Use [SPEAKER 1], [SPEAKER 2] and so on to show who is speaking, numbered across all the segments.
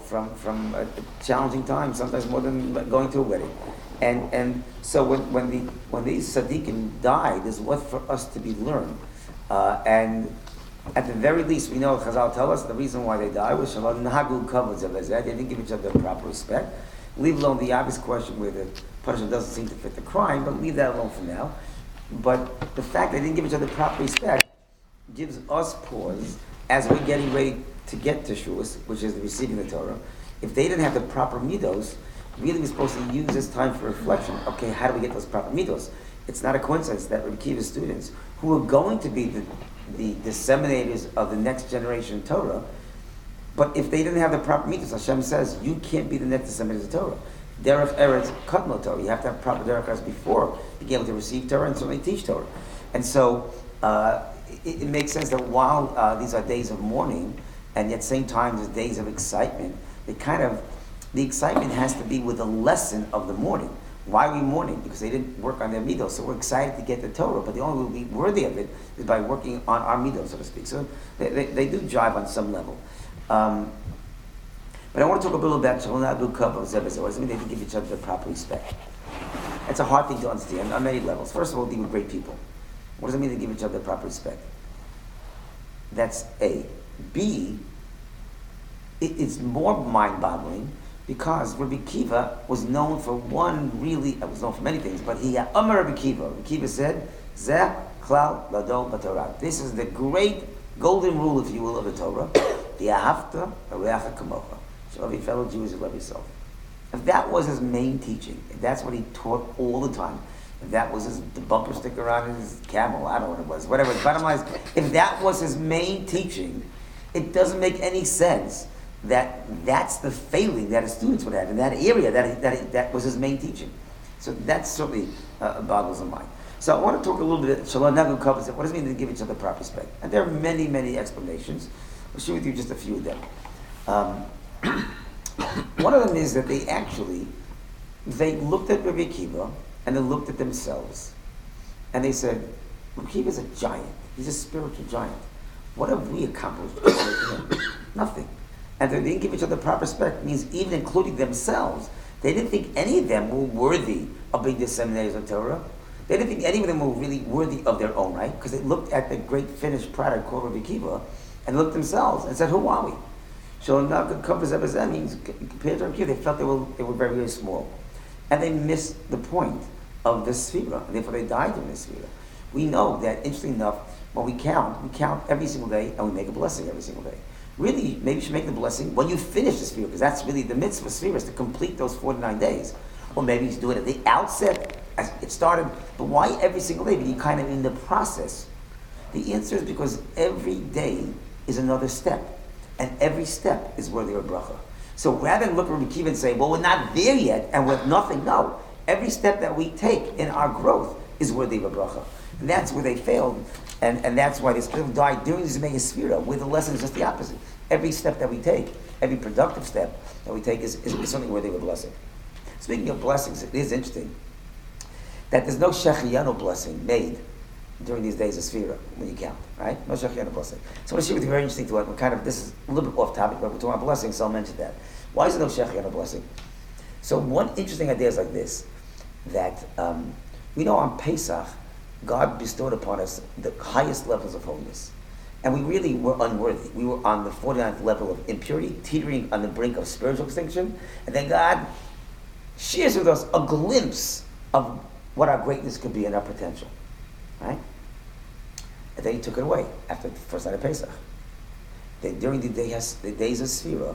[SPEAKER 1] from a challenging time, sometimes more than going to a wedding. And so when these tzaddikim died, there's what for us to be learned. And at the very least, we know Chazal tell us the reason why they died was shalom nagu kavod zeh. They didn't give each other proper respect. Leave alone the obvious question where the punishment doesn't seem to fit the crime, but leave that alone for now. But the fact they didn't give each other proper respect gives us pause as we're getting ready to get to Shavuos, which is receiving the Torah. If they didn't have the proper midos, really we're supposed to use this time for reflection. Okay, how do we get those proper midos? It's not a coincidence that Rabbi Kiva's students, who are going to be the disseminators of the next generation Torah, but if they didn't have the proper midos, Hashem says, you can't be the next disseminator of Torah. Derech Eretz Kadmo Torah. You have to have proper Derech Eretz before you be able to receive Torah and certainly teach Torah. And so it makes sense that while these are days of mourning, and yet at the same time there's days of excitement, the excitement has to be with the lesson of the mourning. Why are we mourning? Because they didn't work on their midos. So we're excited to get the Torah, but the only way we'll be worthy of it is by working on our midos, so to speak. So they do jive on some level. But I want to talk a little about Shalom Abu Kavod Zeh. What does it mean they didn't give each other the proper respect? It's a hard thing to understand on many levels. First of all, they were great people. What does it mean they give each other the proper respect? That's A. B, it's more mind-boggling because Rabbi Kiva was known for was known for many things, but he Amar Rabbi Kiva. Rabbi Kiva said, Zeh klal ladol b'Torah. This is the great golden rule, if you will, of the Torah. V'ahavta l'reacha kamocha. So every fellow Jew is love yourself. If that was his main teaching, if that's what he taught all the time, if that was the bumper sticker on his camel, I don't know what it was, whatever. The bottom line is, if that was his main teaching, it doesn't make any sense that that's the failing that his students would have in that area, that was his main teaching. So that certainly boggles the mind. So I want to talk a little bit, Shalom Nagu covers it. What does it mean to give each other proper respect? And there are many, many explanations. I'll share with you just a few of them. One of them is that they looked at Rabbi Akiva and they looked at themselves. And they said, Rabbi Akiva is a giant. He's a spiritual giant. What have we accomplished? Nothing. And they didn't give each other proper respect. It means even including themselves, they didn't think any of them were worthy of being disseminators of Torah. They didn't think any of them were really worthy of their own right, because they looked at the great finished product called Rabbi Akiva and looked themselves and said, who are we? So now covers that means compared to Rabbi Akiva, they felt they were very, very small. And they missed the point of the Sphira, and therefore they died in the Sphira. We know that, interestingly enough, when we count every single day, and we make a blessing every single day. Really, maybe you should make the blessing when you finish the Sphira, because that's really the mitzvah of Sphira, is to complete those 49 days. Or maybe you should do it at the outset, as it started, but why every single day? But you kind of in the process. The answer is because every day is another step, and every step is worthy of bracha. So rather than look at Rabbi Akiva and say, well, we're not there yet, and we're nothing, no. Every step that we take in our growth is worthy of a bracha. And that's where they failed, and that's why they still died during the Zimei Sphira, where the lesson is just the opposite. Every step that we take, every productive step that we take is something worthy of a blessing. Speaking of blessings, it is interesting that there's no Shechiyanu blessing made during these days of Sphira, when you count, right? No Shechiyanu blessing. So I want to share with you a very interesting thought. This is a little bit off topic, but we're talking about blessings, so I'll mention that. Why is there no Shechiyanu blessing? So one interesting idea is like this, that we know on Pesach, God bestowed upon us the highest levels of holiness. And we really were unworthy. We were on the 49th level of impurity, teetering on the brink of spiritual extinction. And then God shares with us a glimpse of what our greatness could be and our potential. Right? And then he took it away after the first night of Pesach. Then during the days of Sphira,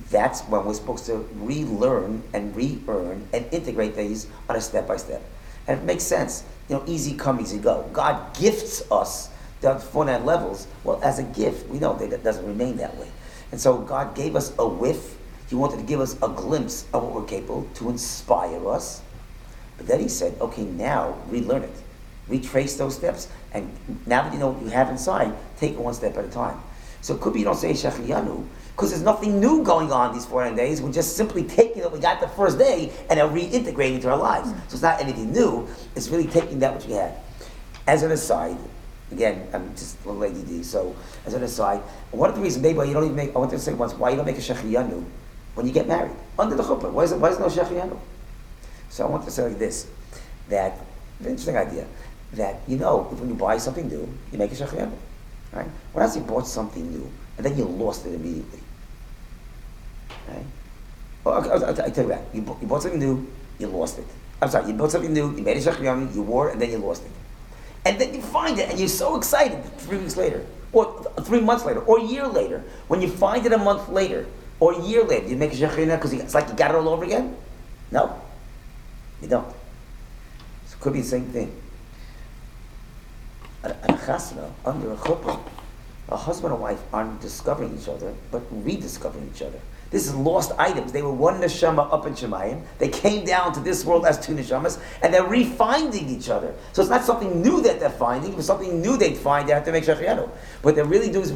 [SPEAKER 1] that's when we're supposed to relearn and re-earn and integrate these on a step-by-step. And it makes sense. Easy come, easy go. God gifts us the 49 levels. Well, as a gift, we know that it doesn't remain that way. And so God gave us a whiff. He wanted to give us a glimpse of what we're capable to inspire us. But then he said, okay, now relearn it. Retrace those steps. And now that you know what you have inside, take it one step at a time. So it could be you don't say Shechiyanu, because there's nothing new going on these 49 days. We're just simply taking what we got the first day and then reintegrating into our lives. So it's not anything new. It's really taking that which we had. As an aside, Again, I'm just a little ADD. So, as an aside, one of the reasons maybe why you don't even make, I want to say once, why you don't make a shechiyanu when you get married under the chuppah. Why is it no shechiyanu? So I want to say like this, that an interesting idea, that when you buy something new, you make a shechiyanu, right? What else you bought something new and then you lost it immediately, right? Well, I tell you that you bought something new, you lost it. I'm sorry, you bought something new, you made a shechiyanu, you wore it, and then you lost it. And then you find it, and you're so excited 3 weeks later, or 3 months later, or a year later. When you find it a month later, or a year later, you make a shechina because it's like you got it all over again? No, you don't. So it could be the same thing. A chasna, under a chuppah, a husband and wife aren't discovering each other, but rediscovering each other. This is lost items. They were one neshama up in Shemayim. They came down to this world as 2 neshamas, and they're refinding each other. So it's not something new that they're finding. If it's something new they'd find, they have to make shechiyanu. What they really do is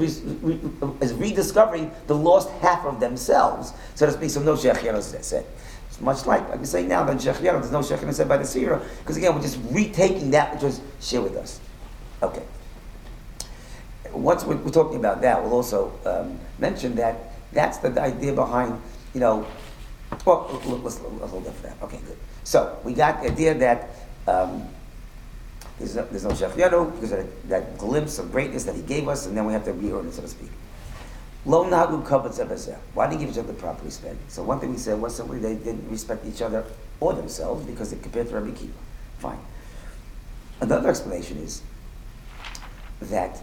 [SPEAKER 1] rediscovering the lost half of themselves, so to speak. So no shechiyanu is said. It's much like I'm saying now that shechiyanu, there's no shechiyanu said by the seerah, because again, we're just retaking that which was shared with us. Okay. Once we're talking about that, we'll also mention that that's the idea behind, well, let's hold up for that. Okay, good. So, we got the idea that there's no shechiyanu because of that glimpse of greatness that he gave us, and then we have to re-earn it, so to speak. Lo nagu kavod zeh b'zeh. Why didn't give each other the proper respect? So one thing we said was simply they didn't respect each other or themselves because they compared to Rabbi Akiva. Fine. Another explanation is that,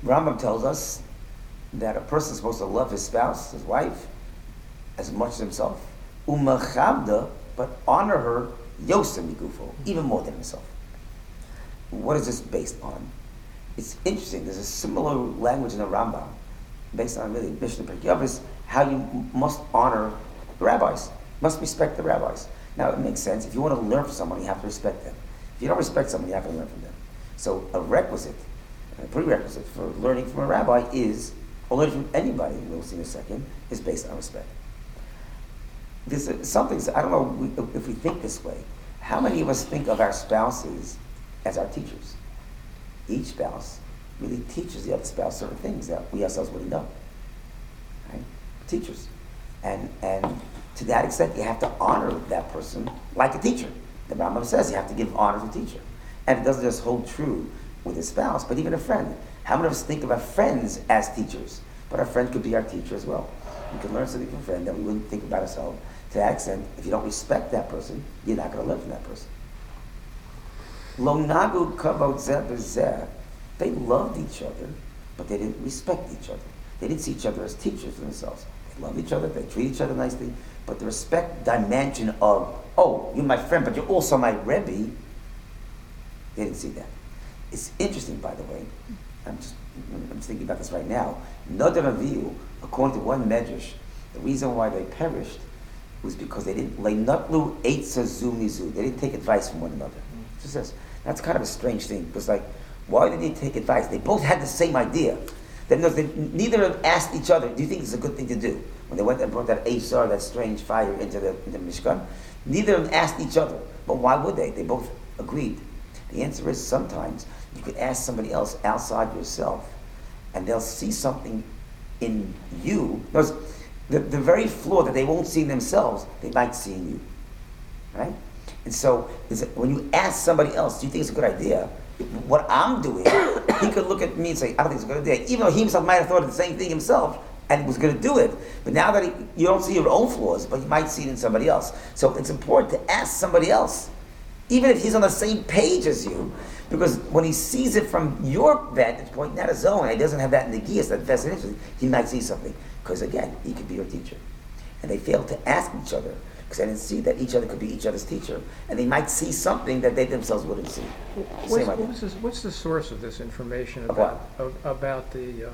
[SPEAKER 1] Rambam tells us that a person is supposed to love his spouse, his wife, as much as himself. Umachavda, but honor her, yosem migufo, even more than himself. What is this based on? It's interesting. There's a similar language in the Rambam, based on really Mishnah Perkei, how you must honor the rabbis, must respect the rabbis. Now it makes sense. If you want to learn from someone, you have to respect them. If you don't respect someone, you're not going to learn from them. So a requisite, a prerequisite for learning from a rabbi is, or learning from anybody, we'll see in a second, is based on respect. There's some things, I don't know if we think this way. How many of us think of our spouses as our teachers? Each spouse really teaches the other spouse certain things that we ourselves wouldn't know. Right? Teachers. And to that extent, you have to honor that person like a teacher. The Rambam says you have to give honor to a teacher. And it doesn't just hold true with a spouse, but even a friend. How many of us think of our friends as teachers? But our friend could be our teacher as well. We can learn something from a friend that we wouldn't think about ourselves. To that extent, if you don't respect that person, you're not going to learn from that person. Lo nagu kavod zeh b'zeh. They loved each other, but they didn't respect each other. They didn't see each other as teachers for themselves. They loved each other, they treat each other nicely, but the respect dimension of, oh, you're my friend, but you're also my Rebbe, they didn't see that. It's interesting, by the way. I'm just thinking about this right now. Nodar Avihu, according to one medrash, the reason why they perished was because they didn't leinatlu eitza zu mizu. They didn't take advice from one another. It says that's kind of a strange thing because, why did they take advice? They both had the same idea. Neither of them asked each other, "Do you think it's a good thing to do?" When they went and brought that Azar, that strange fire, into the Mishkan, neither of them asked each other. But why would they? They both agreed. The answer is sometimes you could ask somebody else outside yourself, and they'll see something in you. Because the very flaw that they won't see in themselves, they might see in you, right? And so when you ask somebody else, do you think it's a good idea? What I'm doing, he could look at me and say, I don't think it's a good idea. Even though he himself might have thought of the same thing himself and was going to do it. But now that you don't see your own flaws, but you might see it in somebody else. So it's important to ask somebody else, even if he's on the same page as you, because when he sees it from your vantage point, not his own, and he doesn't have that negias, that fascination, he might see something. Because again, he could be your teacher. And they failed to ask each other, because they didn't see that each other could be each other's teacher. And they might see something that they themselves wouldn't see.
[SPEAKER 2] What's the source of this information about the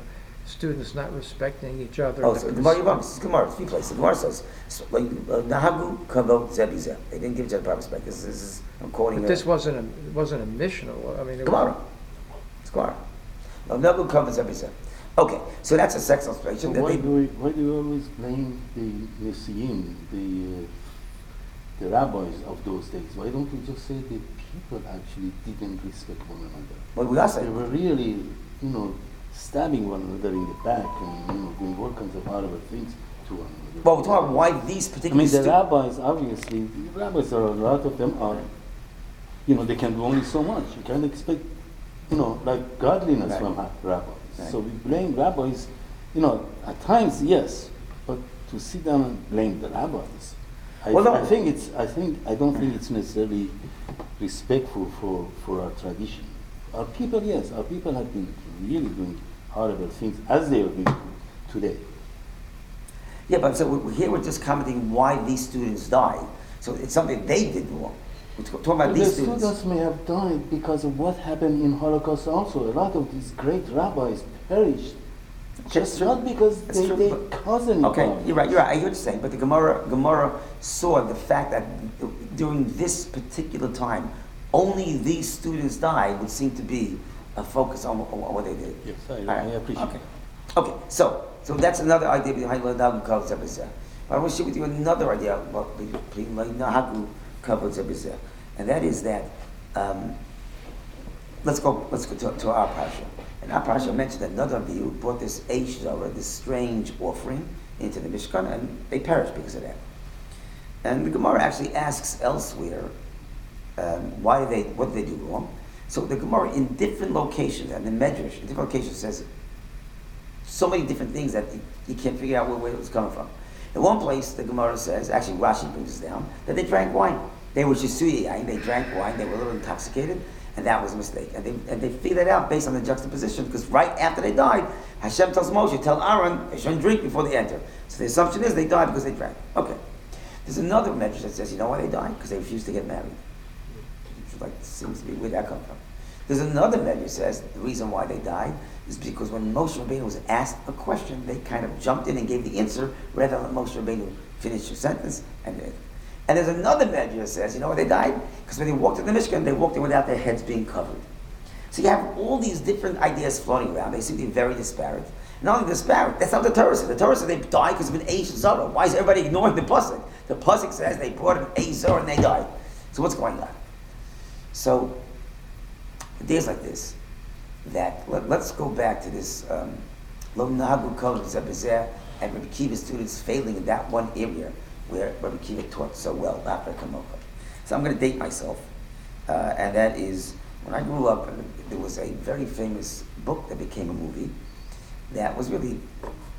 [SPEAKER 2] students not respecting each other?
[SPEAKER 1] Oh, so Gemara Yevamos, this is Gemara, a few places. The Gemara says, Nahagu kavod zeh b'zeh. They didn't give each other proper respect. This is, I'm quoting.
[SPEAKER 2] But this wasn't a missional. I mean,
[SPEAKER 1] Gemara. It's Gemara. Nahagu kavod zeh b'zeh. Okay, so that's a sex explanation.
[SPEAKER 3] So why do we always blame the Nesiim, the rabbis of those days? Why don't we just say the people actually didn't respect one another.
[SPEAKER 1] But we are
[SPEAKER 3] They
[SPEAKER 1] saying,
[SPEAKER 3] were really, stabbing one another in the back and, doing all kinds of horrible things to one another.
[SPEAKER 1] well, we're talking about why these
[SPEAKER 3] I
[SPEAKER 1] particular
[SPEAKER 3] mean, the
[SPEAKER 1] students.
[SPEAKER 3] rabbis, obviously, the rabbis are, a lot of them are, they can do only so much. You can't expect, like godliness
[SPEAKER 1] Right.
[SPEAKER 3] from rabbis.
[SPEAKER 1] Right.
[SPEAKER 3] So we blame rabbis, at times, yes, but to sit down and blame the rabbis, I
[SPEAKER 1] Well, no.
[SPEAKER 3] don't think it's necessarily respectful for our tradition. Our people, yes, our people have been really doing horrible things as they are doing today.
[SPEAKER 1] Yeah, but so here we're just commenting why these students died. So it's something they did wrong. We're talking about
[SPEAKER 3] The
[SPEAKER 1] these students.
[SPEAKER 3] students may have died because of what happened in Holocaust also. A lot of these great rabbis perished. Just
[SPEAKER 1] true.
[SPEAKER 3] not because
[SPEAKER 1] That's true,
[SPEAKER 3] they
[SPEAKER 1] but-
[SPEAKER 3] caused any
[SPEAKER 1] Okay,
[SPEAKER 3] harm.
[SPEAKER 1] you're right. I hear what you're saying, but the Gemara saw the fact that during this particular time, only these students died, would seem to be a focus on what they did.
[SPEAKER 3] Yes,
[SPEAKER 1] All
[SPEAKER 3] I
[SPEAKER 1] right.
[SPEAKER 3] appreciate
[SPEAKER 1] Okay.
[SPEAKER 3] that.
[SPEAKER 1] Okay, so that's another idea behind Leinahagu Kavod Zebizeh. But I want to share with you another idea about Leinahagu Kavod Zebizeh, and that is that let's go to our parsha. And our parsha mentioned that another of you brought this Eish Zara, this strange offering, into the Mishkan, and they perished because of that. And the Gemara actually asks elsewhere, what did they do wrong? So the Gemara in different locations, and the Medrash in different locations says so many different things that you can't figure out where it was coming from. In one place, the Gemara says, actually Rashi brings this down, that they drank wine. They were Shisuyayin, they drank wine, they were a little intoxicated, and that was a mistake. And they figured that out based on the juxtaposition, because right after they died, Hashem tells Moshe, tell Aaron, they shouldn't drink before they enter. So the assumption is they died because they drank. Okay. There's another Medrash that says, you know why they died? Because they refused to get married. Which seems to be where that comes from. There's another Medrash that says the reason why they died is because when Moshe Rabbeinu was asked a question, they kind of jumped in and gave the answer rather than let Moshe Rabbeinu finish the sentence. And there's another Medrash that says, you know why they died? Because when they walked in the Mishkan, they walked in without their heads being covered. So you have all these different ideas floating around. They seem to be very disparate. Not only disparate, that's not the Torah says. The Torah says they died because of an Eish Zara. Why is everybody ignoring the Pasuk? The Pasuk says they brought an Eish Zara and they died. So what's going on? So, days like this, that let's go back to this Lo Nahagu Kavod Zebizeh and Rabbi Kiva's students failing in that one area where Rabbi Kiva taught so well, after Kamocha. So I'm going to date myself, and that is when I grew up. There was a very famous book that became a movie that was really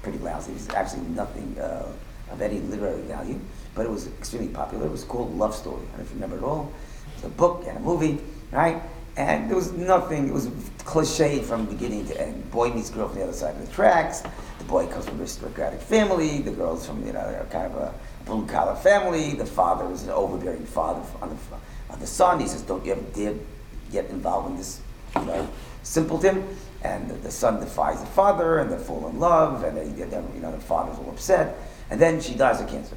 [SPEAKER 1] pretty lousy. It was actually nothing of any literary value, but it was extremely popular. It was called Love Story. I don't know if you remember it all. It was a book and a movie, right? And there was nothing, it was cliched from beginning to end. Boy meets girl from the other side of the tracks. The boy comes from an aristocratic family. The girl's from, kind of a blue-collar family. The father is an overbearing father on the son. He says, don't you ever dare get involved in this, simpleton. And the son defies the father, and they fall in love, and the father's all upset. And then she dies of cancer.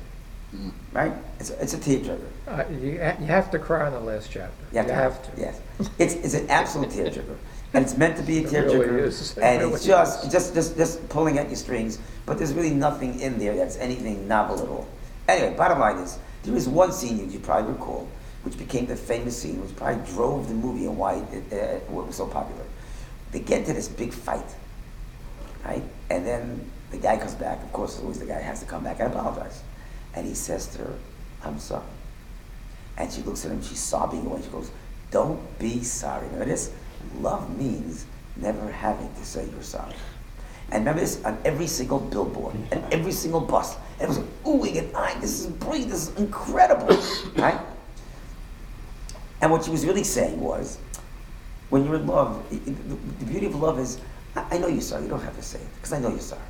[SPEAKER 1] Mm-hmm. Right? It's a tearjerker.
[SPEAKER 2] You have to cry in the last chapter.
[SPEAKER 1] You have to. Yes. It's an absolute tearjerker. And it's meant to be a tearjerker.
[SPEAKER 2] Really is.
[SPEAKER 1] And
[SPEAKER 2] Really
[SPEAKER 1] it's just pulling at your strings, but there's really nothing in there that's anything novel at all. Anyway, bottom line is, there is one scene you probably recall, which became the famous scene, which probably drove the movie and why it was so popular. They get to this big fight, right? And then the guy comes back. Of course, always the guy has to come back and apologize. And he says to her, I'm sorry. And she looks at him, she's sobbing away. She goes, don't be sorry. Remember this? Love means never having to say you're sorry. And remember this on every single billboard and every single bus. And it was like, oohing and eyeing, this is brilliant, this is incredible, right? And what she was really saying was, when you're in love, the beauty of love is, I know you're sorry, you don't have to say it, because I know you're sorry.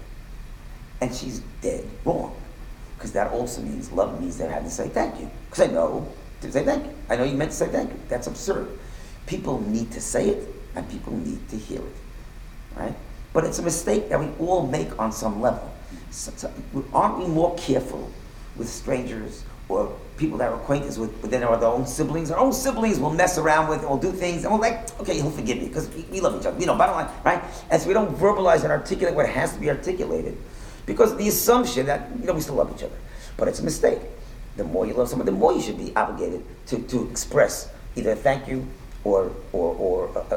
[SPEAKER 1] And she's dead wrong. Because that also means, love means they have to say thank you. Because I know to say thank you. I know you meant to say thank you. That's absurd. People need to say it, and people need to hear it, right? But it's a mistake that we all make on some level. So aren't we more careful with strangers or people that are acquaintances with, but then there are their own siblings? Our own siblings we'll mess around with, and we'll do things, and we're like, okay, he'll forgive me, because we love each other. Bottom line, right? And so we don't verbalize and articulate what has to be articulated, because of the assumption that, we still love each other. But it's a mistake. The more you love someone, the more you should be obligated to express either a thank you or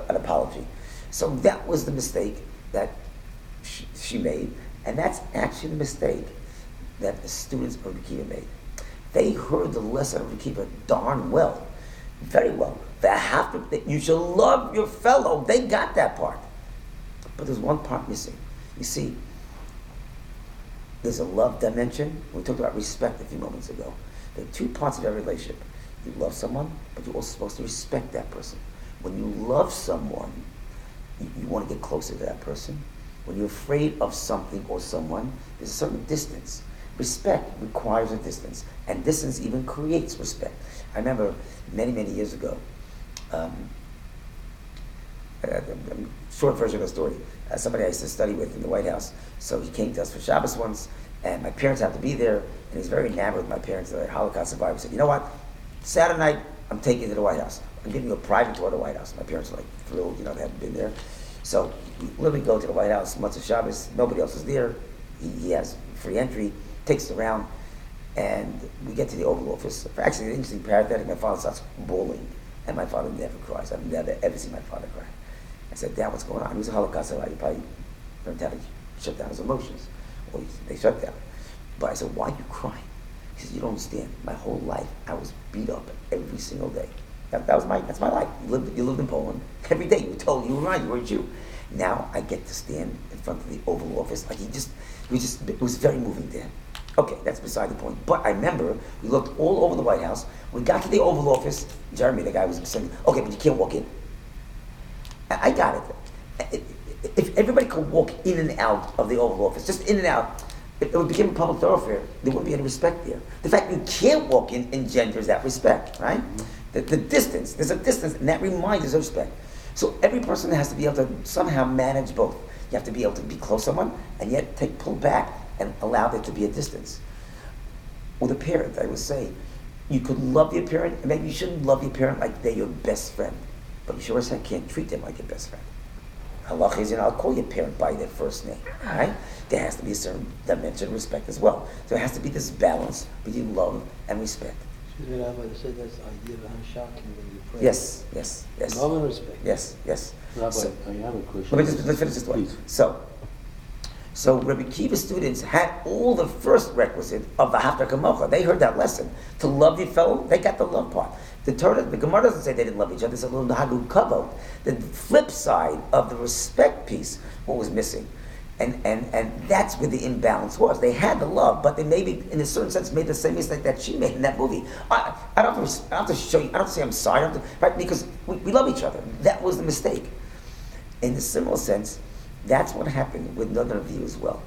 [SPEAKER 1] an apology. So that was the mistake that she made, and that's actually the mistake that the students of Rekiva made. They heard the lesson of Rekiva darn well, very well. That you shall love your fellow. They got that part, but there's one part missing. You see, there's a love dimension. We talked about respect a few moments ago. There are two parts of every relationship. You love someone, but you're also supposed to respect that person. When you love someone, you want to get closer to that person. When you're afraid of something or someone, there's a certain distance. Respect requires a distance, and distance even creates respect. I remember many, many years ago, short version of the story, somebody I used to study with in the White House, so he came to us for Shabbos once, and my parents happened to be there, and he's very enamored with my parents. They're Holocaust survivors. He said, you know what, Saturday night, I'm taking you to the White House. I'm giving you a private tour of the White House. My parents were like thrilled, they hadn't been there. So we literally go to the White House, Motzei Shabbos, nobody else is there. He has free entry, takes us around, and we get to the Oval Office. Actually, the interesting parenthetic, my father starts bawling, and my father never cries. I've never ever seen my father cry. I said, Dad, what's going on? He was a Holocaust survivor. He probably learned how to shut down his emotions. Or they shut down. But I said, why are you crying? He said, you don't understand. My whole life, I was beat up every single day. That's my life. You lived in Poland. Every day you were told you were right, you were a Jew. Now I get to stand in front of the Oval Office. Like it was very moving to him. Okay, that's beside the point. But I remember we looked all over the White House. We got to the Oval Office. Jeremy, the guy, was saying, okay, but you can't walk in. I got it. If everybody could walk in and out of the Oval Office, just in and out, if it became a public thoroughfare, there wouldn't be any respect there. The fact you can't walk in engenders that respect, right? The distance, there's a distance, and that reminds us of respect. So every person has to be able to somehow manage both. You have to be able to be close to someone, and yet pull back and allow there to be a distance. With a parent, I would say, you could love your parent, and maybe you shouldn't love your parent like they're your best friend, but you sure as heck can't treat them like your best friend. Halach is, I'll call your parent by their first name, right? There has to be a certain dimension of respect as well. So there has to be this balance between love and respect.
[SPEAKER 4] Excuse me, Rabbi, you said that's the idea behind shocking when you pray.
[SPEAKER 1] Yes.
[SPEAKER 4] Love and respect.
[SPEAKER 1] Yes.
[SPEAKER 3] Rabbi,
[SPEAKER 1] So,
[SPEAKER 3] I have a question.
[SPEAKER 1] let's finish this one.
[SPEAKER 3] Please.
[SPEAKER 1] So Rabbi Kiva students had all the first requisite of the Haftar Kamocha. They heard that lesson. To love your fellow, they got the love part. The Gemara doesn't say they didn't love each other. It's a little Nahagu Kavod. The flip side of the respect piece, what was missing. And that's where the imbalance was. They had the love, but they maybe, in a certain sense, made the same mistake that she made in that movie. I don't have to show you, I don't have to say I'm sorry, right? Because we love each other. That was the mistake. In a similar sense, that's what happened with none of you as well.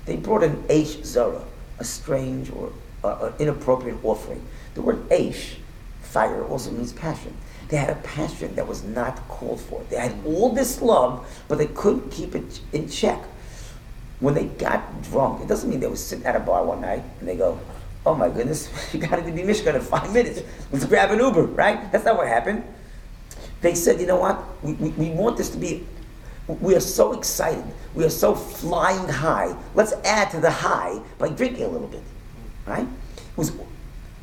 [SPEAKER 1] They brought an Eish Zara, a strange or inappropriate offering. The word Eish, fire, also means passion. They had a passion that was not called for. They had all this love, but they couldn't keep it in check. When they got drunk, it doesn't mean they were sitting at a bar one night and they go, oh my goodness, you got to be Mishkan in 5 minutes. Let's grab an Uber, right? That's not what happened. They said, you know what? We want this to be, we are so excited. We are so flying high. Let's add to the high by drinking a little bit, right?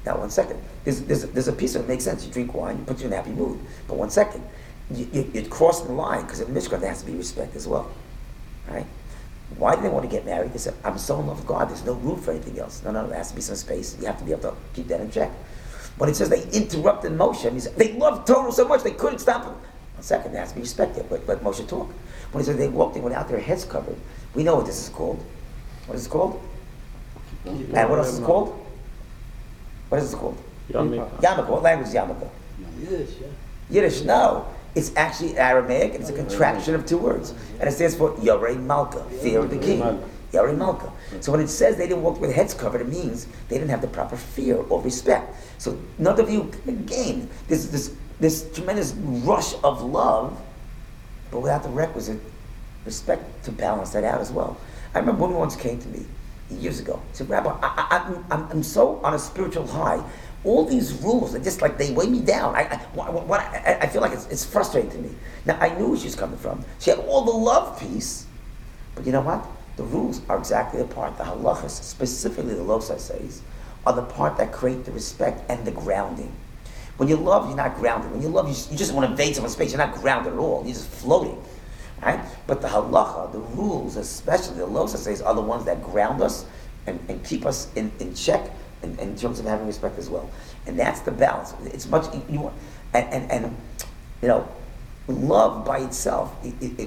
[SPEAKER 1] Now, 1 second. There's a piece of it makes sense. You drink wine, it puts you in a happy mood. But 1 second, you're crossing the line because in Mishkan there has to be respect as well, right? Why do they want to get married? They said, I'm so in love with God, there's no room for anything else. No, there has to be some space. You have to be able to keep that in check. When it says they interrupted Moshe, he said, they loved Torah so much they couldn't stop him. 1 second, there has to be respect there. Let Moshe talk. When he said they walked in without their heads covered, we know what this is called. What is it called? And what else is it called? What is it called? Yarmulke. What language is yarmulke?
[SPEAKER 4] Yiddish, yeah.
[SPEAKER 1] Yiddish, no. It's actually Aramaic, and it's a contraction of 2 words. And it stands for Yorei Malka, fear of the king. Yorei Malka. So when it says they didn't walk with heads covered, it means they didn't have the proper fear or respect. So none of you, again, this tremendous rush of love, but without the requisite respect to balance that out as well. I remember one once came to me years ago. He said, Rabbi, I'm so on a spiritual high. All these rules, they weigh me down. I feel like it's frustrating to me. Now, I knew where she was coming from. She had all the love piece, but you know what? The rules are exactly the part, the halachas, specifically the losai says, are the part that create the respect and the grounding. When you love, you're not grounded. When you love, you just want to invade someone's space. You're not grounded at all. You're just floating, right? But the halacha, the rules, especially the losa says, are the ones that ground us and keep us in check in terms of having respect as well. And that's the balance. It's much and you know, love by itself,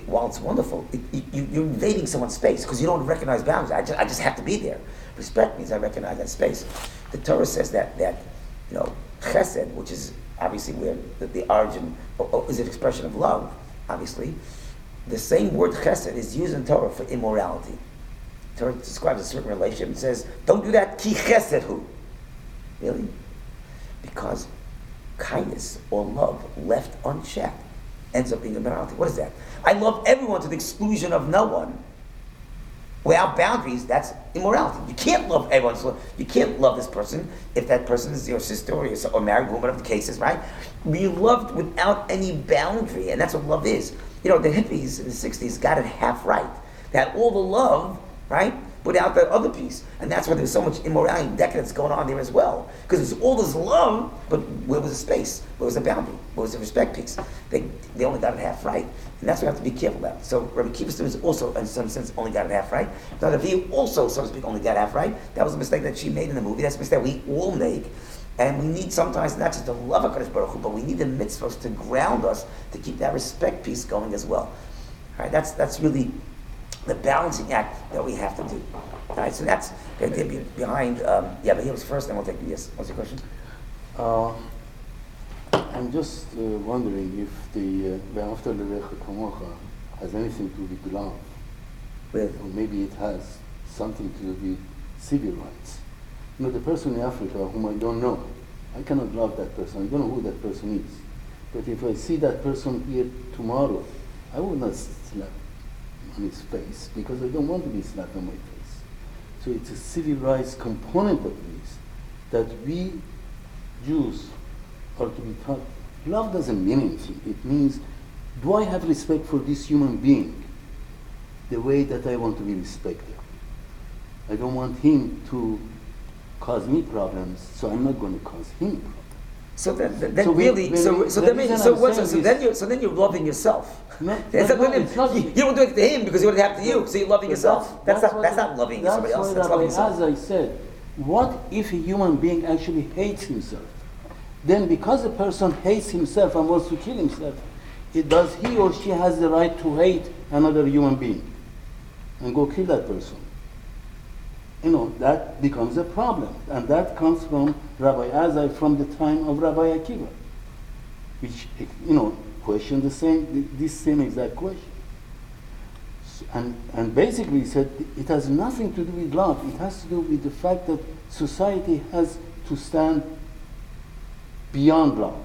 [SPEAKER 1] while it's wonderful, you're invading someone's space because you don't recognize boundaries. I just have to be there. Respect means I recognize that space. The Torah says that you know, chesed, which is obviously where the origin is an expression of love, obviously. The same word chesed is used in Torah for immorality. Torah describes a certain relationship and says, don't do that, ki chesed hu. Really? Because kindness or love left unchecked ends up being immorality. What is that? I love everyone to the exclusion of no one. Without boundaries, that's immorality. You can't love everyone. So you can't love this person if that person is your sister or married woman, whatever the case is, right? You loved without any boundary, and that's what love is. You know, the hippies in the 60s got it half right. They had all the love, right, without that other piece. And that's why there's so much immorality and decadence going on there as well. Because there's all this love, but where was the space? Where was the boundary? Where was the respect piece? They only got it half right. And that's what we have to be careful about. So Rabbi Akiva's students also, in some sense, only got it half right. Rabbi also, so to speak, only got it half right. That was a mistake that she made in the movie. That's a mistake we all make. And we need sometimes not just to love HaKadosh Baruch Hu, but we need the mitzvahs to ground us to keep that respect piece going as well. All right, that's really the balancing act that we have to do. All right, so that's the idea behind. But he was first, then we'll take yes. What's your question?
[SPEAKER 3] I'm just wondering if the Ve'afta L'Recha Kamocha has anything to do with love, or maybe it has something to do with civil rights. You know, the person in Africa whom I don't know, I cannot love that person. I don't know who that person is. But if I see that person here tomorrow, I will not slap on his face because I don't want to be slapped on my face. So it's a civil rights component of this that we Jews are to be taught. Love doesn't mean anything. It means, do I have respect for this human being the way that I want to be respected? I don't want him to cause me problems, so I'm not going to cause him problems.
[SPEAKER 1] So then you're loving yourself.
[SPEAKER 3] No,
[SPEAKER 1] you don't do it to him because you would have to you. So you're loving yourself. That's not loving somebody else. That's loving yourself.
[SPEAKER 3] As I said, what if a human being actually hates himself? Then because a person hates himself and wants to kill himself, does he or she has the right to hate another human being and go kill that person? You know, that becomes a problem. And that comes from Rabbi Azai from the time of Rabbi Akiva, which, you know, questioned this same exact question. And basically he said it has nothing to do with love. It has to do with the fact that society has to stand beyond love.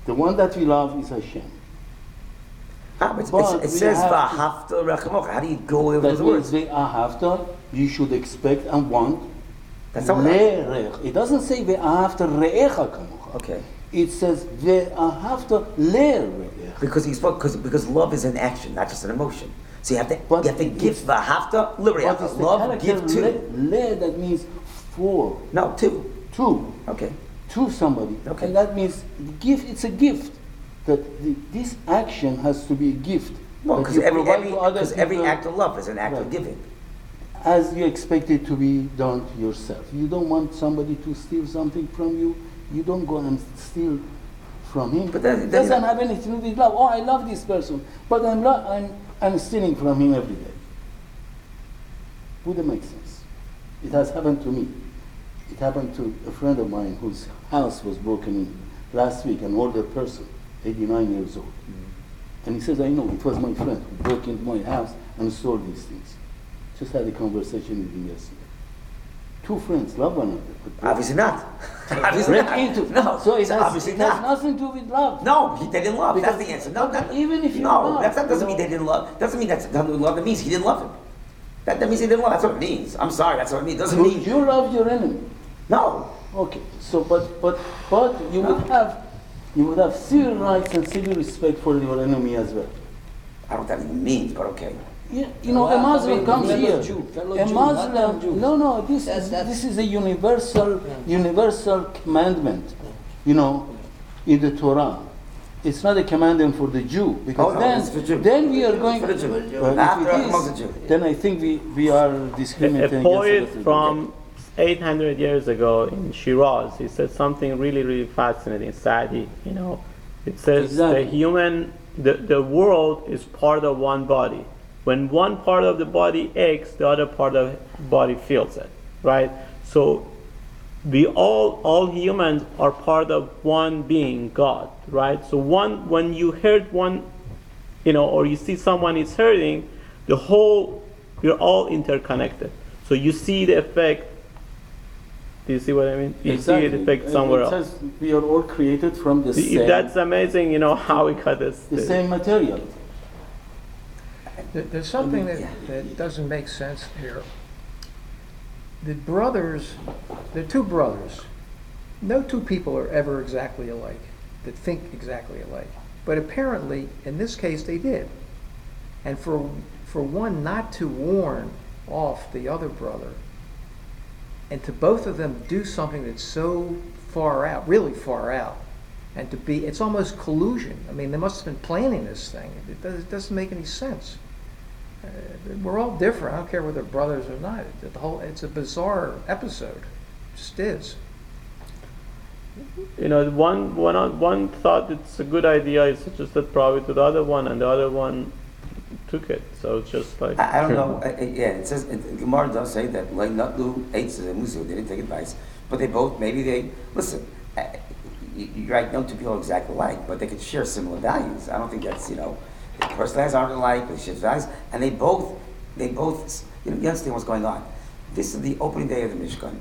[SPEAKER 3] The one that we love is Hashem.
[SPEAKER 1] It says v'ahavta l'rechamocha. How do you go over those words?
[SPEAKER 3] V'ahavta, you should expect and want.
[SPEAKER 1] That's not
[SPEAKER 3] It doesn't say v'ahavta re'echa kamocha.
[SPEAKER 1] Okay.
[SPEAKER 3] It says v'ahavta le're'echa.
[SPEAKER 1] Because love is an action, not just an emotion. So you have to give v'ahavta l're'echa. Love, give to.
[SPEAKER 3] Le, that means for.
[SPEAKER 1] No, to.
[SPEAKER 3] To.
[SPEAKER 1] Okay.
[SPEAKER 3] To somebody.
[SPEAKER 1] Okay.
[SPEAKER 3] And that means give. It's a gift. That this action has to be a gift.
[SPEAKER 1] Well, because every act of love is an act of giving.
[SPEAKER 3] As you expect it to be done to yourself. You don't want somebody to steal something from you. You don't go and steal from him. But it doesn't have anything to do with love. Oh, I love this person, but I'm stealing from him every day. Wouldn't make sense. It has happened to me. It happened to a friend of mine whose house was broken in last week, an older person. 89 years old. And he says, I know, it was my friend who broke into my house and stole these things. Just had a conversation with him yesterday. Two friends love one another.
[SPEAKER 1] Obviously not. Obviously not. No,
[SPEAKER 3] so it has
[SPEAKER 1] obviously not.
[SPEAKER 3] nothing to do with love.
[SPEAKER 1] No, they didn't love. That's the answer. No,
[SPEAKER 3] even if you
[SPEAKER 1] love. That doesn't mean they didn't love. Doesn't mean that's not love. It means he didn't love him. That means he didn't love. That's what it means. I'm sorry, that's what it means. Doesn't mean
[SPEAKER 3] you love your enemy.
[SPEAKER 1] No.
[SPEAKER 3] Okay. So but you would have civil rights and civil respect for your enemy as well.
[SPEAKER 1] I don't know what that even means, but okay.
[SPEAKER 3] Yeah, you know, a Muslim comes here. A Muslim, no, this is a universal commandment. You know, in the Torah, it's not a commandment for the Jew, because
[SPEAKER 1] it's for Jew.
[SPEAKER 3] then we are going.
[SPEAKER 1] For the Jew.
[SPEAKER 3] If
[SPEAKER 1] After
[SPEAKER 3] it
[SPEAKER 1] amongst
[SPEAKER 3] is,
[SPEAKER 1] the Jew.
[SPEAKER 3] then I think we are discriminating
[SPEAKER 5] A poet
[SPEAKER 3] against
[SPEAKER 5] from 800 years ago in Shiraz, he said something really, really fascinating. Sadi, it says
[SPEAKER 3] Exactly.
[SPEAKER 5] the world is part of one body. When one part of the body aches, the other part of the body feels it, right? So we all humans are part of one being, God, right? So when you hurt one, or you see someone is hurting, we're all interconnected. So you see the effect. Do you see what I mean? You see the effect somewhere else.
[SPEAKER 3] It says we are all created from the same.
[SPEAKER 5] That's amazing, how we got this.
[SPEAKER 3] The same material.
[SPEAKER 2] There's something that doesn't make sense here. The two brothers, no two people are ever exactly alike, that think exactly alike. But apparently, in this case, they did. And for one not to warn off the other brother, and to both of them do something that's so far out, really far out, and it's almost collusion. I mean, they must have been planning this thing. It doesn't make any sense. We're all different. I don't care whether they're brothers or not. It's a bizarre episode. It just is.
[SPEAKER 5] One thought it's a good idea. He suggested probably to the other one, and the other one took it. So it's just like
[SPEAKER 1] I don't know. It says Gemara does say that like Natlu ate the Musu. They didn't take advice, but they both listen. You're right. No two people are exactly alike, but they could share similar values. I don't think that's the personalities aren't alike. They share values, and they both. You understand what's going on. This is the opening day of the Mishkan.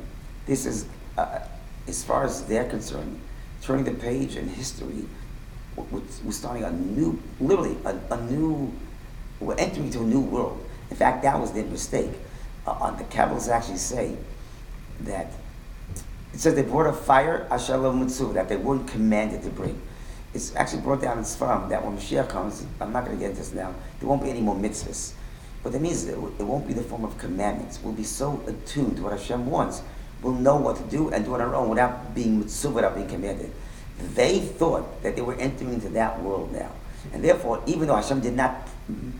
[SPEAKER 1] This is, as far as they're concerned, turning the page in history. We're starting a new, literally a new. We're entering into a new world. In fact, that was their mistake. The Kabbalists actually say that it says they brought a fire, Ashalom Mutsu, that they weren't commanded to bring. It's actually brought down in Sfarim that when Mashiach comes, I'm not going to get into this now, there won't be any more mitzvahs. What that means is it won't be the form of commandments. We'll be so attuned to what Hashem wants. We'll know what to do and do it on our own without being mitzvah, without being commanded. They thought that they were entering into that world now. And therefore, even though Hashem did not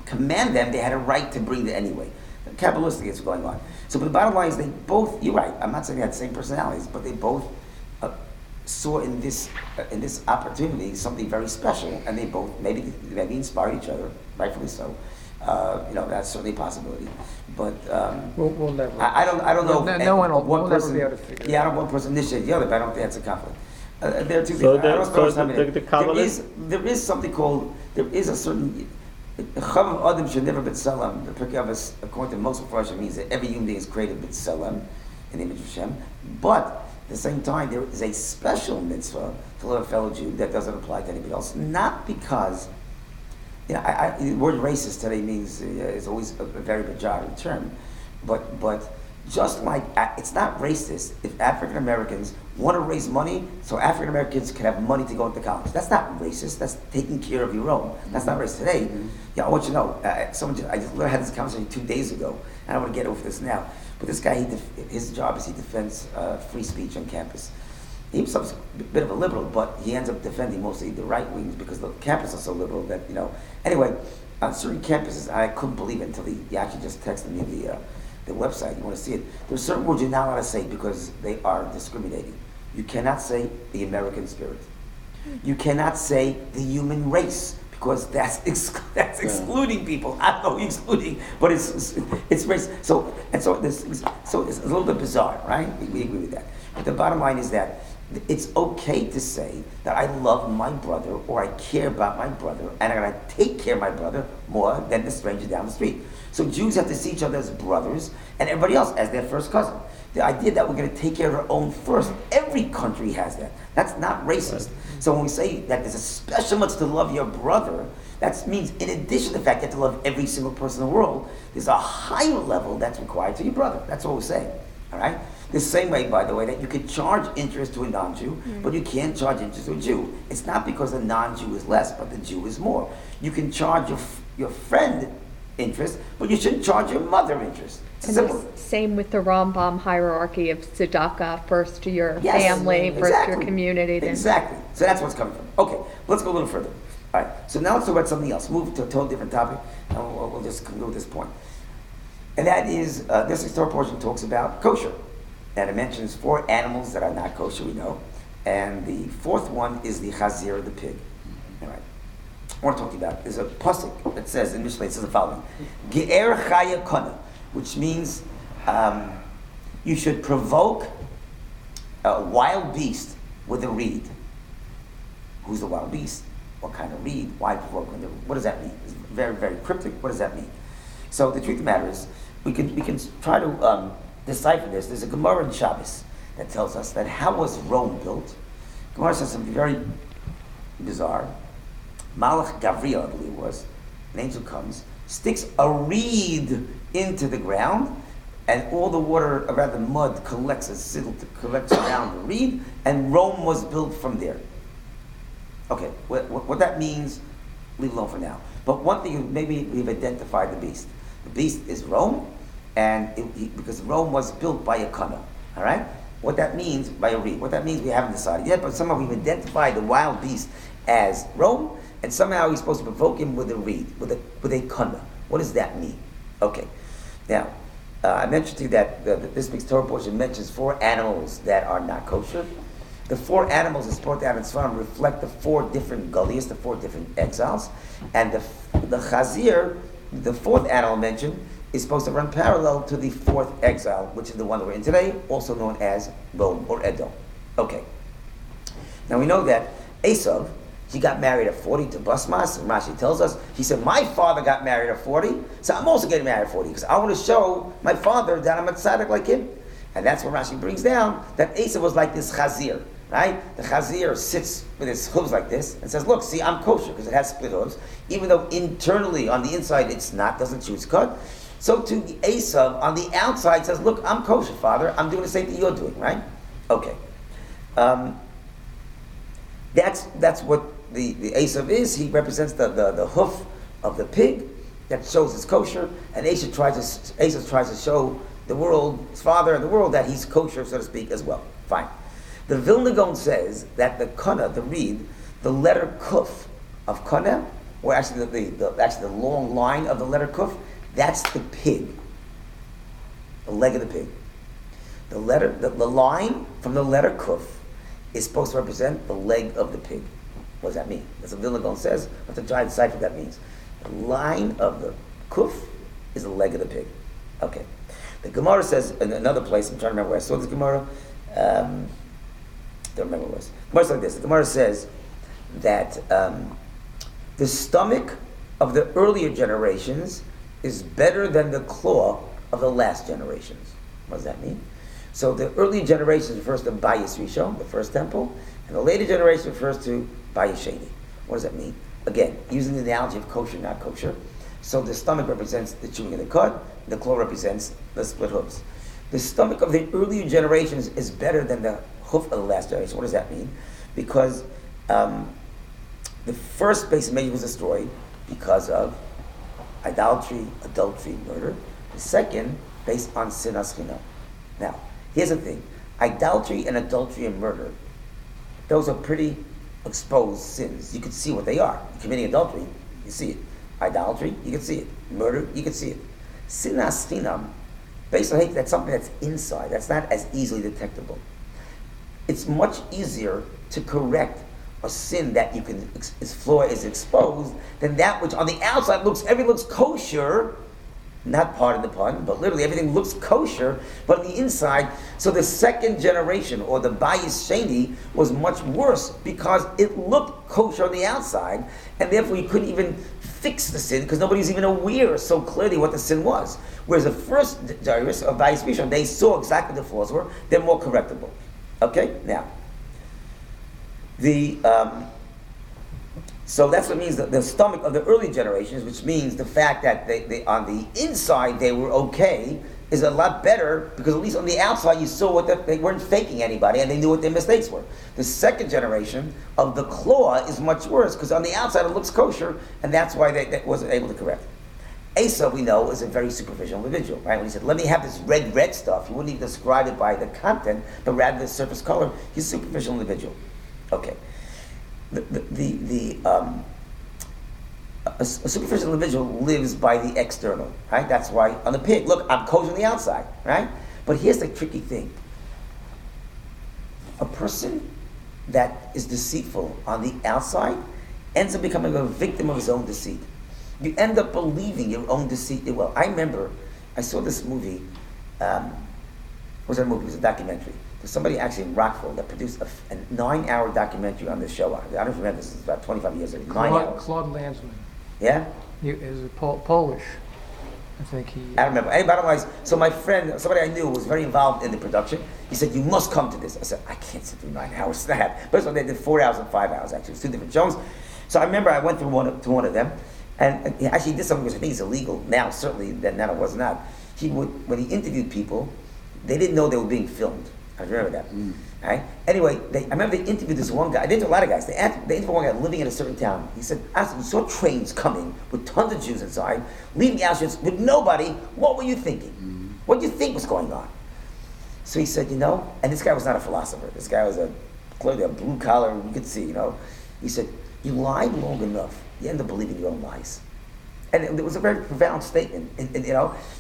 [SPEAKER 1] command them, they had a right to bring it anyway. Kabbalistic is going on. So, but the bottom line is they both, you're right, I'm not saying they had the same personalities, but they both saw in this opportunity something very special, and they both maybe inspired each other, rightfully so. That's certainly a possibility. But
[SPEAKER 2] we'll never.
[SPEAKER 1] I don't know.
[SPEAKER 2] No one will.
[SPEAKER 1] One
[SPEAKER 2] we'll
[SPEAKER 1] person,
[SPEAKER 2] never be able to figure.
[SPEAKER 1] Yeah, I don't know one person initiated the other, but I don't think that's a conflict. There are two
[SPEAKER 5] So
[SPEAKER 1] things. There is something called, there is a certain Chavav Adam should never b'tzelem. The Pirkei Avos, according to most of Farshim, means that every human being is created b'tzelem, in the image of Hashem. But at the same time, there is a special mitzvah to love a fellow Jew that doesn't apply to anybody else. Not because, the word racist today means is always a very pejorative term, but just like it's not racist if African Americans want to raise money so African Americans can have money to go into college. That's not racist. That's taking care of your own. That's not racist. Today, I want you to know, I just had this conversation 2 days ago, and I want to get over this now. But this guy, his job is he defends free speech on campus. He himself's a bit of a liberal, but he ends up defending mostly the right wings because the campus is so liberal that, Anyway, on certain campuses, I couldn't believe it until he actually just texted me the website. You want to see it? There's certain words you're not allowed to say because they are discriminating. You cannot say the American spirit. You cannot say the human race because that's excluding people. I don't know who you're excluding, but it's race. So it's a little bit bizarre, right? We agree with that. But the bottom line is that it's okay to say that I love my brother or I care about my brother and I'm going to take care of my brother more than the stranger down the street. So Jews have to see each other as brothers and everybody else as their first cousin. The idea that we're going to take care of our own first, every country has that. That's not racist. Right. So when we say that there's a special much to love your brother, that means in addition to the fact you have to love every single person in the world, there's a higher level that's required to your brother. That's what we're saying. All right? The same way, by the way, that you could charge interest to a non-Jew, but you can't charge interest to a Jew. It's not because the non-Jew is less, but the Jew is more. You can charge your friend interest, but you shouldn't charge your mother interest. It's
[SPEAKER 6] And
[SPEAKER 1] simple.
[SPEAKER 6] the same with the Rambam hierarchy of tzedakah, first to your
[SPEAKER 1] Yes,
[SPEAKER 6] family, first to
[SPEAKER 1] exactly.
[SPEAKER 6] your community. Then.
[SPEAKER 1] Exactly. So that's what's coming from. Okay, let's go a little further. All right. So now let's talk about something else. Move to a totally different topic, and we'll just conclude this point. And that is, this historic portion talks about kosher. And it mentions 4 animals that are not kosher, we know. And the 4th one is the chazir, the pig. All right. I want to talk to you about, there's a pasuk that says, in Mishlei, it says the following, Ge'er chaya kana, which means you should provoke a wild beast with a reed. Who's the wild beast? What kind of reed? Why provoke? What does that mean? It's very, very cryptic. What does that mean? So the truth of the matter is, we can try to decipher this. There's a Gemara in Shabbos that tells us that how was Rome built? Gemara says something very bizarre. Malach Gavriel, I believe it was, an angel comes, sticks a reed into the ground, and all the water around the mud collects around the reed, and Rome was built from there. Okay, what that means, leave alone for now. But one thing, maybe we've identified the beast. The beast is Rome, and because Rome was built by a kana, all right? What that means, by a reed, what that means we haven't decided yet, but somehow we've identified the wild beast as Rome, and somehow he's supposed to provoke him with a reed, with a kana. What does that mean? Okay, now, I mentioned to you that this week's Torah portion mentions 4 animals that are not kosher. The 4 animals in Sport Down and Sfarim reflect the 4 different gullies, the 4 different exiles, and the chazir, the 4th animal mentioned, is supposed to run parallel to the 4th exile, which is the one that we're in today, also known as Rome or Edom. Okay. Now we know that Esav, he got married at 40 to Basmas, and Rashi tells us, he said, my father got married at 40, so I'm also getting married at 40, because I want to show my father that I'm a tzaddik like him. And that's what Rashi brings down, that Esav was like this chazir, right? The chazir sits with his hooves like this, and says, look, see, I'm kosher, because it has split hooves, even though internally, on the inside, it's not, doesn't chew its cud. So to Esav, on the outside, says, look, I'm kosher, father, I'm doing the same thing you're doing, right? Okay. That's what the Esav is. He represents the hoof of the pig that shows it's kosher, and Esav tries to show the world, his father and the world, that he's kosher, so to speak, as well. Fine. The Vilna Gaon says that the kana, the reed, the letter kuf of kana, or actually the long line of the letter kuf, that's the pig, the leg of the pig. The line from the letter kuf is supposed to represent the leg of the pig. What does that mean? That's what Vilna Gaon says. Let's try to decipher what that means. The line of the kuf is the leg of the pig. Okay. The Gemara says in another place, I'm trying to remember where I saw this Gemara. Don't remember what it was. Gemara's like this. The Gemara says that the stomach of the earlier generations is better than the claw of the last generations. What does that mean? So the early generation refers to Bayis Rishon, the first temple, and the later generation refers to Bayis Sheni. What does that mean? Again, using the analogy of kosher, not kosher. So the stomach represents the chewing of the cud, the claw represents the split hooves. The stomach of the earlier generations is better than the hoof of the last generation. What does that mean? Because the first base of Meir was destroyed because of idolatry, adultery, murder. The second, based on sinas chinam. Now, here's the thing. Idolatry and adultery and murder, those are pretty exposed sins. You can see what they are. You're committing adultery, you see it. Idolatry, you can see it. Murder, you can see it. Sinas chinam, based on hate, that's something that's inside. That's not as easily detectable. It's much easier to correct a sin that you can, its flaw is exposed, than that which on the outside everything looks kosher, not pardon the pun, but literally everything looks kosher, but on the inside, so the second generation, or the Bayis Sheni, was much worse because it looked kosher on the outside, and therefore you couldn't even fix the sin because nobody was even aware so clearly what the sin was. Whereas the first generation of Bayis Rishon, they saw exactly what the flaws were, they're more correctable. Okay, now, so that's what it means, the stomach of the early generations, which means the fact that they on the inside they were okay, is a lot better because at least on the outside you saw what they weren't faking anybody and they knew what their mistakes were. The second generation of the claw is much worse because on the outside it looks kosher, and that's why they wasn't able to correct. Esau, we know, is a very superficial individual, right? When he said, let me have this red stuff, he wouldn't even describe it by the content, but rather the surface color. He's a superficial individual. Okay. A superficial individual lives by the external, right? That's why on the pig, look, I'm kosher on the outside, right? But here's the tricky thing. A person that is deceitful on the outside ends up becoming a victim of his own deceit. You end up believing your own deceit. Well, I remember I saw this movie. What was that movie? It was a documentary. There's somebody actually in Rockville that produced a 9-hour documentary on this show. I don't remember, this is about 25 years ago. 9 hours.
[SPEAKER 2] Claude Lanzmann.
[SPEAKER 1] Yeah?
[SPEAKER 2] He is Polish. I think he...
[SPEAKER 1] I remember. Hey, otherwise, so my friend, somebody I knew was very involved in the production. He said, you must come to this. I said, I can't sit through 9 hours. But so they did 4 hours and 5 hours, actually. It was 2 different shows. So I remember I went through one of them. And he actually did something which I think is illegal now, certainly, then it was not. He would, when he interviewed people, they didn't know they were being filmed. I remember that. Right? Anyway, I remember they interviewed this one guy. They interviewed a lot of guys. They interviewed one guy living in a certain town. He said, I saw trains coming with tons of Jews inside, leaving Auschwitz with nobody. What were you thinking? What did you think was going on? So he said, and this guy was not a philosopher. This guy was clearly a blue collar, you could see, He said, you lie long enough, you end up believing your own lies. And it was a very profound statement. And,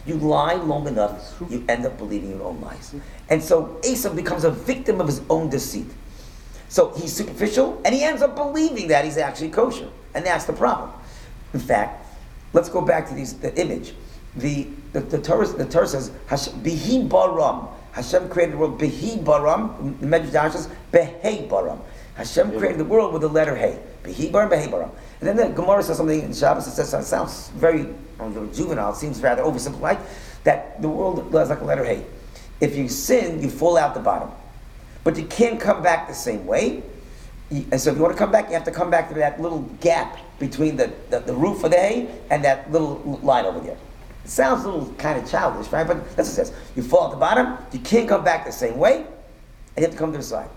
[SPEAKER 1] you lie long enough, you end up believing your own lies. And so Esau becomes a victim of his own deceit. So he's superficial, and he ends up believing that he's actually kosher. And that's the problem. In fact, let's go back to the image. The Torah says, Bihi baram. Hashem created the world, Bihi baram. The Medrash says, Behei baram. Hashem created the world with the letter Hey. Bihi baram, Behei baram. And then the Gemara says something in Shabbos that says, it sounds very juvenile, it seems rather oversimplified, that the world is like a letter Hey. If you sin, you fall out the bottom. But you can't come back the same way. And so if you want to come back, you have to come back to that little gap between the roof of the hay and that little line over there. It sounds a little kind of childish, right? But that's what it says. You fall at the bottom, you can't come back the same way, and you have to come to the side.